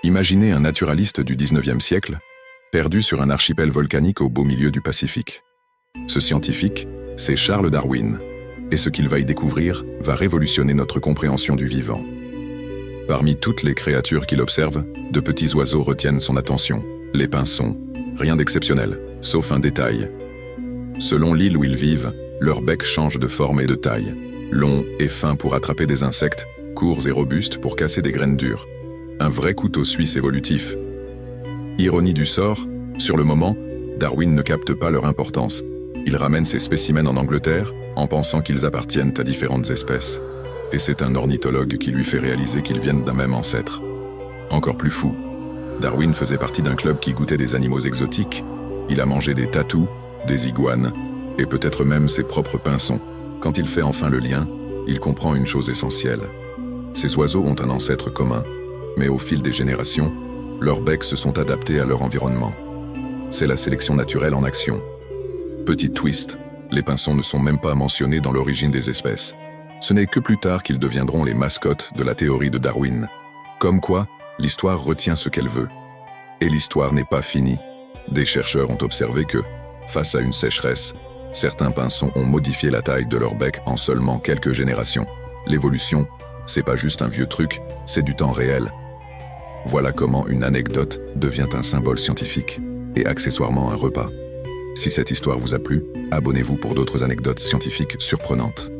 Imaginez un naturaliste du 19e siècle, perdu sur un archipel volcanique au beau milieu du Pacifique. Ce scientifique, c'est Charles Darwin, et ce qu'il va y découvrir va révolutionner notre compréhension du vivant. Parmi toutes les créatures qu'il observe, de petits oiseaux retiennent son attention, les pinsons. Rien d'exceptionnel, sauf un détail. Selon l'île où ils vivent, leur bec change de forme et de taille. Long et fin pour attraper des insectes, courts et robustes pour casser des graines dures. Un vrai couteau suisse évolutif. Ironie du sort, sur le moment, Darwin ne capte pas leur importance. Il ramène ces spécimens en Angleterre en pensant qu'ils appartiennent à différentes espèces. Et c'est un ornithologue qui lui fait réaliser qu'ils viennent d'un même ancêtre. Encore plus fou, Darwin faisait partie d'un club qui goûtait des animaux exotiques. Il a mangé des tatous, des iguanes, et peut-être même ses propres pinsons. Quand il fait enfin le lien, il comprend une chose essentielle. Ces oiseaux ont un ancêtre commun, mais au fil des générations, leurs becs se sont adaptés à leur environnement. C'est la sélection naturelle en action. Petit twist, les pinsons ne sont même pas mentionnés dans l'origine des espèces. Ce n'est que plus tard qu'ils deviendront les mascottes de la théorie de Darwin. Comme quoi, l'histoire retient ce qu'elle veut. Et l'histoire n'est pas finie. Des chercheurs ont observé que, face à une sécheresse, certains pinsons ont modifié la taille de leur bec en seulement quelques générations. L'évolution, c'est pas juste un vieux truc, c'est du temps réel. Voilà comment une anecdote devient un symbole scientifique et accessoirement un repas. Si cette histoire vous a plu, abonnez-vous pour d'autres anecdotes scientifiques surprenantes.